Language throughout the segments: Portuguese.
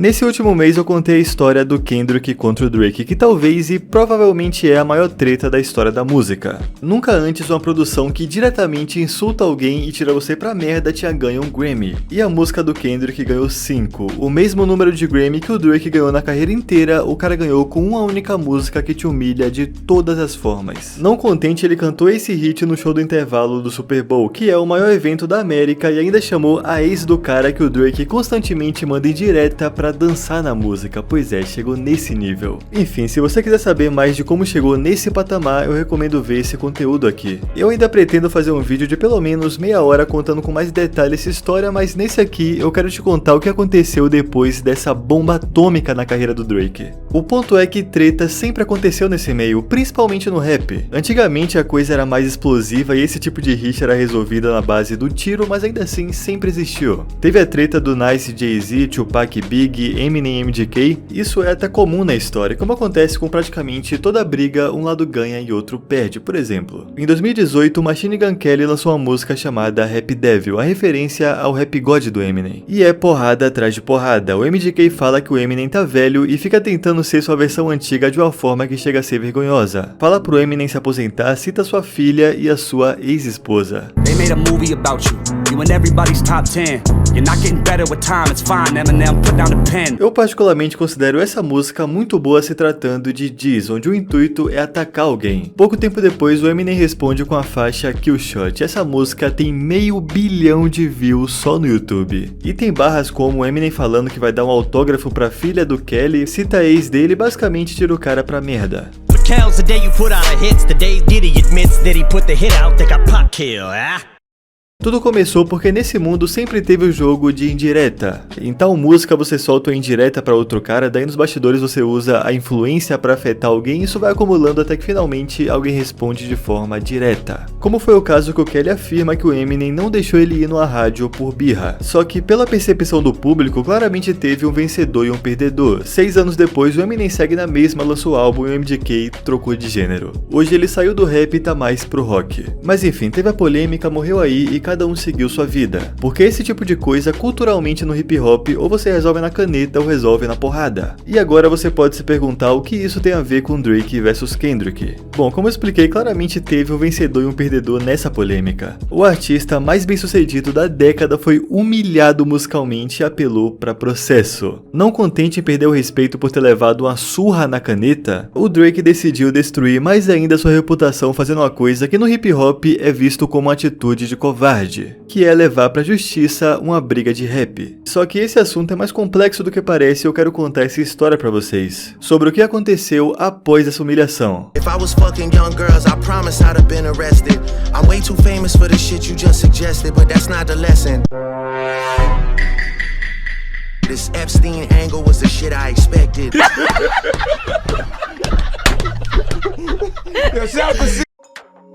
Nesse último mês eu contei a história do Kendrick contra o Drake, que talvez e provavelmente é a maior treta da história da música. Nunca antes uma produção que diretamente insulta alguém e tira você pra merda tinha ganho um Grammy. E a música do Kendrick ganhou 5, o mesmo número de Grammy que o Drake ganhou na carreira inteira. O cara ganhou com uma única música que te humilha de todas as formas. Não contente, ele cantou esse hit no show do intervalo do Super Bowl, que é o maior evento da América, e ainda chamou a ex do cara que o Drake constantemente manda em direta pra dançar na música. Pois é, chegou nesse nível. Enfim, se você quiser saber mais de como chegou nesse patamar, eu recomendo ver esse conteúdo aqui. Eu ainda pretendo fazer um vídeo de pelo menos meia hora contando com mais detalhes essa história, mas nesse aqui eu quero te contar o que aconteceu depois dessa bomba atômica na carreira do Drake. O ponto é que treta sempre aconteceu nesse meio, principalmente no rap. Antigamente a coisa era mais explosiva e esse tipo de hit era resolvida na base do tiro, mas ainda assim sempre existiu. Teve a treta do Nice, Jay-Z, Tupac, Big, Eminem e MGK. Isso é até comum na história, como acontece com praticamente toda briga, um lado ganha e outro perde. Por exemplo, em 2018 o Machine Gun Kelly lançou uma música chamada Rap Devil, a referência ao Rap God do Eminem. E é porrada atrás de porrada. O MGK fala que o Eminem tá velho e fica tentando ser sua versão antiga de uma forma que chega a ser vergonhosa. Fala pro Eminem se aposentar, cita sua filha e a sua ex-esposa. Eu particularmente considero essa música muito boa se tratando de diss, onde o intuito é atacar alguém. Pouco tempo depois, o Eminem responde com a faixa Kill Shot. Essa música tem 500 milhões de views só no YouTube. E tem barras como o Eminem falando que vai dar um autógrafo pra filha do Kelly, cita a ex dele e basicamente tira o cara pra merda. Tudo começou porque nesse mundo sempre teve o jogo de indireta. Em tal música você solta uma indireta pra outro cara, daí nos bastidores você usa a influência pra afetar alguém e isso vai acumulando até que finalmente alguém responde de forma direta. Como foi o caso que o Kelly afirma que o Eminem não deixou ele ir numa rádio por birra. Só que pela percepção do público, claramente teve um vencedor e um perdedor. 6 anos depois, o Eminem segue na mesma, lançou o álbum e o MGK trocou de gênero. Hoje ele saiu do rap e tá mais pro rock. Mas enfim, teve a polêmica, morreu aí e cada um seguiu sua vida. Porque esse tipo de coisa, culturalmente no hip hop, ou você resolve na caneta ou resolve na porrada. E agora você pode se perguntar o que isso tem a ver com Drake versus Kendrick. Bom, como eu expliquei, claramente teve um vencedor e um perdedor nessa polêmica. O artista mais bem sucedido da década foi humilhado musicalmente e apelou para processo. Não contente em perder o respeito por ter levado uma surra na caneta, o Drake decidiu destruir mais ainda sua reputação fazendo uma coisa que no hip hop é visto como uma atitude de covarde, que é levar pra justiça uma briga de rap. Só que esse assunto é mais complexo do que parece e eu quero contar essa história pra vocês, sobre o que aconteceu após essa humilhação. This Epstein angle was the shit I expected.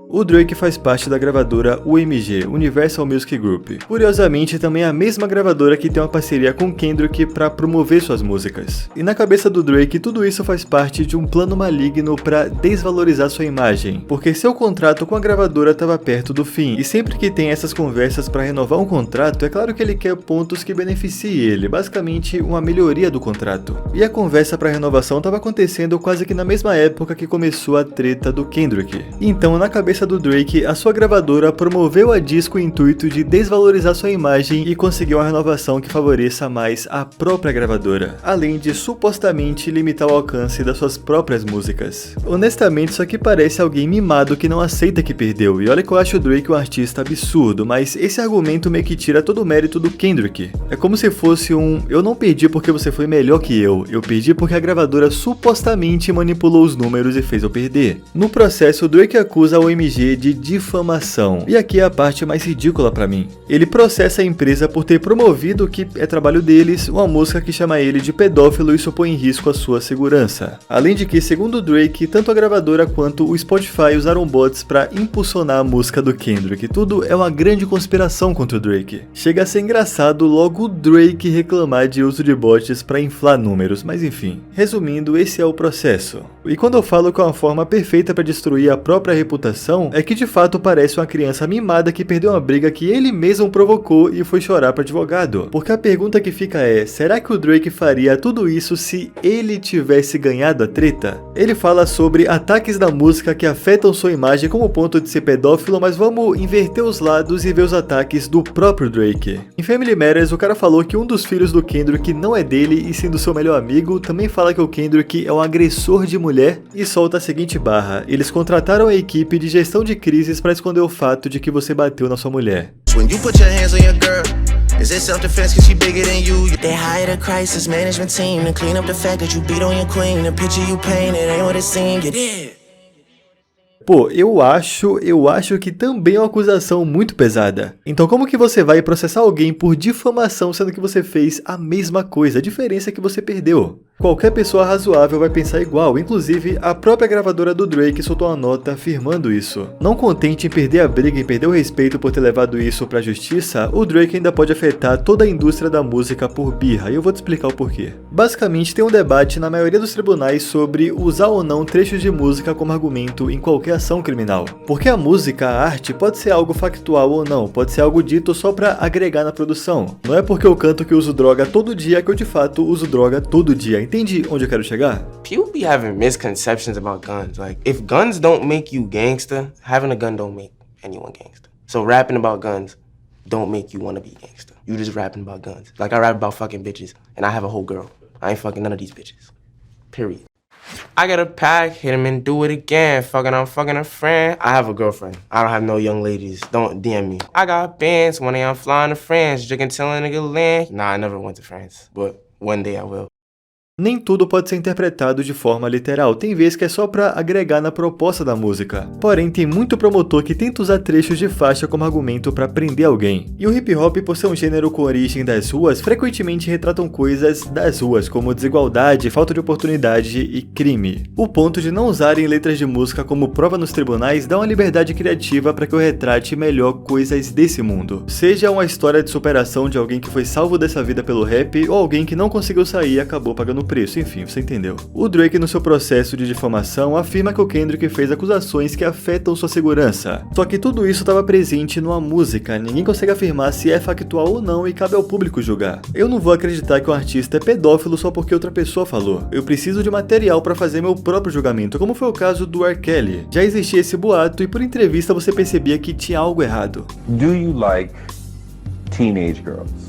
O Drake faz parte da gravadora UMG, Universal Music Group. Curiosamente, também é a mesma gravadora que tem uma parceria com Kendrick para promover suas músicas. E na cabeça do Drake, tudo isso faz parte de um plano maligno para desvalorizar sua imagem, porque seu contrato com a gravadora estava perto do fim, e sempre que tem essas conversas para renovar um contrato, é claro que ele quer pontos que beneficiem ele, basicamente uma melhoria do contrato. E a conversa para renovação estava acontecendo quase que na mesma época que começou a treta do Kendrick. Então, na cabeça do Drake, a sua gravadora promoveu a diss com o intuito de desvalorizar sua imagem e conseguir uma renovação que favoreça mais a própria gravadora, além de supostamente limitar o alcance das suas próprias músicas. Honestamente, isso aqui parece alguém mimado que não aceita que perdeu, e olha que eu acho o Drake um artista absurdo, mas esse argumento meio que tira todo o mérito do Kendrick. É como se fosse eu não perdi porque você foi melhor que eu perdi porque a gravadora supostamente manipulou os números e fez eu perder. No processo, o Drake acusa o MG de difamação. E aqui é a parte mais ridícula pra mim. Ele processa a empresa por ter promovido, o que é trabalho deles, uma música que chama ele de pedófilo e isso põe em risco a sua segurança. Além de que, segundo o Drake, tanto a gravadora quanto o Spotify usaram bots pra impulsionar a música do Kendrick. Tudo é uma grande conspiração contra o Drake. Chega a ser engraçado logo o Drake reclamar de uso de bots pra inflar números, mas enfim. Resumindo, esse é o processo. E quando eu falo que é uma forma perfeita pra destruir a própria reputação, questão é que de fato parece uma criança mimada que perdeu uma briga que ele mesmo provocou e foi chorar pro advogado. Porque a pergunta que fica é, será que o Drake faria tudo isso se ele tivesse ganhado a treta? Ele fala sobre ataques da música que afetam sua imagem como ponto de ser pedófilo, mas vamos inverter os lados e ver os ataques do próprio Drake. Em Family Matters, o cara falou que um dos filhos do Kendrick não é dele e sim do seu melhor amigo, também fala que o Kendrick é um agressor de mulher e solta a seguinte barra: eles contrataram a equipe de gestão de crises para esconder o fato de que você bateu na sua mulher. Is it self-defense cause she bigger than you? They hired a crisis management team to clean up the fact that you beat on your queen. The picture you painted ain't what it seemed, you did. Pô, eu acho que também é uma acusação muito pesada. Então como que você vai processar alguém por difamação sendo que você fez a mesma coisa? A diferença é que você perdeu. Qualquer pessoa razoável vai pensar igual, inclusive a própria gravadora do Drake soltou uma nota afirmando isso. Não contente em perder a briga e perder o respeito por ter levado isso pra justiça, o Drake ainda pode afetar toda a indústria da música por birra, e eu vou te explicar o porquê. Basicamente tem um debate na maioria dos tribunais sobre usar ou não trechos de música como argumento em qualquer ação criminal. Porque a música, a arte, pode ser algo factual ou não, pode ser algo dito só pra agregar na produção. Não é porque eu canto que uso droga todo dia que eu de fato uso droga todo dia. Entende onde eu quero chegar? People be having misconceptions about guns. Like, if guns don't make you gangster, having a gun don't make anyone gangster. So rapping about guns don't make you wanna be gangster. You just rapping about guns. Like, I rap about fucking bitches, and I have a whole girl. I ain't fucking none of these bitches. Period. I got a pack, hit him and do it again. I'm fucking a friend. I have a girlfriend. I don't have no young ladies. Don't DM me. I got bands, one day I'm flying to France. Drinking till a nigga land. Nah, I never went to France, but one day I will. Nem tudo pode ser interpretado de forma literal, tem vezes que é só pra agregar na proposta da música. Porém, tem muito promotor que tenta usar trechos de faixa como argumento pra prender alguém. E o hip hop, por ser um gênero com origem das ruas, frequentemente retratam coisas das ruas, como desigualdade, falta de oportunidade e crime. O ponto de não usarem letras de música como prova nos tribunais dá uma liberdade criativa para que eu retrate melhor coisas desse mundo. Seja uma história de superação de alguém que foi salvo dessa vida pelo rap, ou alguém que não conseguiu sair e acabou pagando preço, enfim, você entendeu. O Drake, no seu processo de difamação, afirma que o Kendrick fez acusações que afetam sua segurança. Só que tudo isso estava presente numa música, ninguém consegue afirmar se é factual ou não e cabe ao público julgar. Eu não vou acreditar que um artista é pedófilo só porque outra pessoa falou. Eu preciso de material para fazer meu próprio julgamento, como foi o caso do R. Kelly. Já existia esse boato e por entrevista você percebia que tinha algo errado. Do you like teenage girls?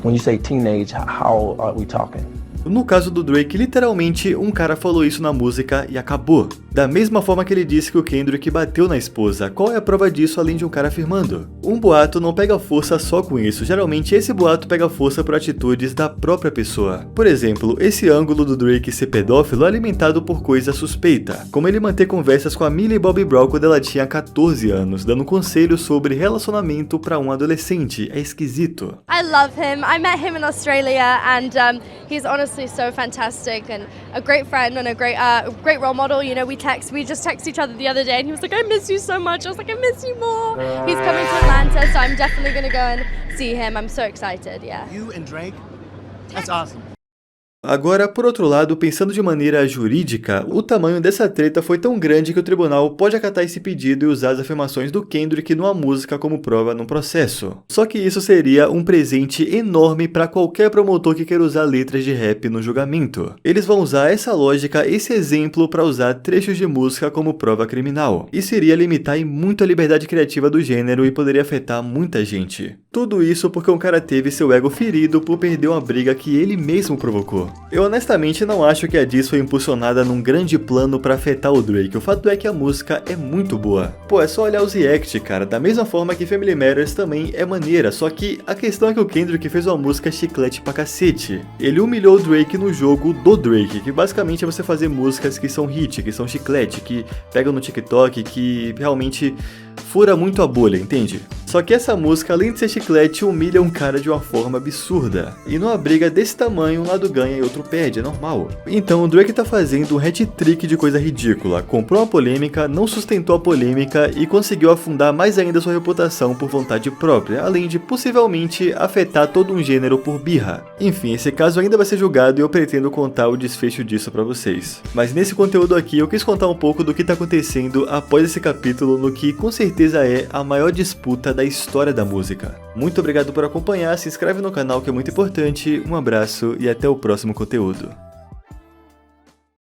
When you say teenage, how are we talking? No caso do Drake, literalmente um cara falou isso na música e acabou. Da mesma forma que ele disse que o Kendrick bateu na esposa, qual é a prova disso além de um cara afirmando? Um boato não pega força só com isso, geralmente esse boato pega força por atitudes da própria pessoa. Por exemplo, esse ângulo do Drake ser pedófilo é alimentado por coisa suspeita, como ele manter conversas com a Millie Bobby Brown quando ela tinha 14 anos, dando conselhos sobre relacionamento pra um adolescente. É esquisito. I love him. I met him in Australia and he's honestly so fantastic and a great friend and a great role model. You know, we just texted each other the other day and he was like, I miss you so much. I was like, I miss you more. He's coming to Atlanta, so I'm definitely gonna go and see him. I'm so excited, yeah. You and Drake? That's awesome. Agora, por outro lado, pensando de maneira jurídica, o tamanho dessa treta foi tão grande que o tribunal pode acatar esse pedido e usar as afirmações do Kendrick numa música como prova num processo. Só que isso seria um presente enorme para qualquer promotor que queira usar letras de rap no julgamento. Eles vão usar essa lógica, esse exemplo, para usar trechos de música como prova criminal. Isso iria limitar muito a liberdade criativa do gênero e poderia afetar muita gente. Tudo isso porque um cara teve seu ego ferido por perder uma briga que ele mesmo provocou. Eu honestamente não acho que a diss foi impulsionada num grande plano pra afetar o Drake, o fato é que a música é muito boa. Pô, é só olhar os react, cara, da mesma forma que Family Matters também é maneira, só que a questão é que o Kendrick fez uma música chiclete pra cacete. Ele humilhou o Drake no jogo do Drake, que basicamente é você fazer músicas que são hit, que são chiclete, que pegam no TikTok, que realmente fura muito a bolha, entende? Só que essa música, além de ser chiclete, humilha um cara de uma forma absurda. E numa briga desse tamanho, um lado ganha e outro perde, é normal. Então o Drake tá fazendo um hat-trick de coisa ridícula. Comprou uma polêmica, não sustentou a polêmica e conseguiu afundar mais ainda sua reputação por vontade própria, além de possivelmente afetar todo um gênero por birra. Enfim, esse caso ainda vai ser julgado e eu pretendo contar o desfecho disso pra vocês. Mas nesse conteúdo aqui eu quis contar um pouco do que tá acontecendo após esse capítulo no que com certeza é a maior disputa da história da música. Muito obrigado por acompanhar, se inscreve no canal que é muito importante, um abraço e até o próximo conteúdo.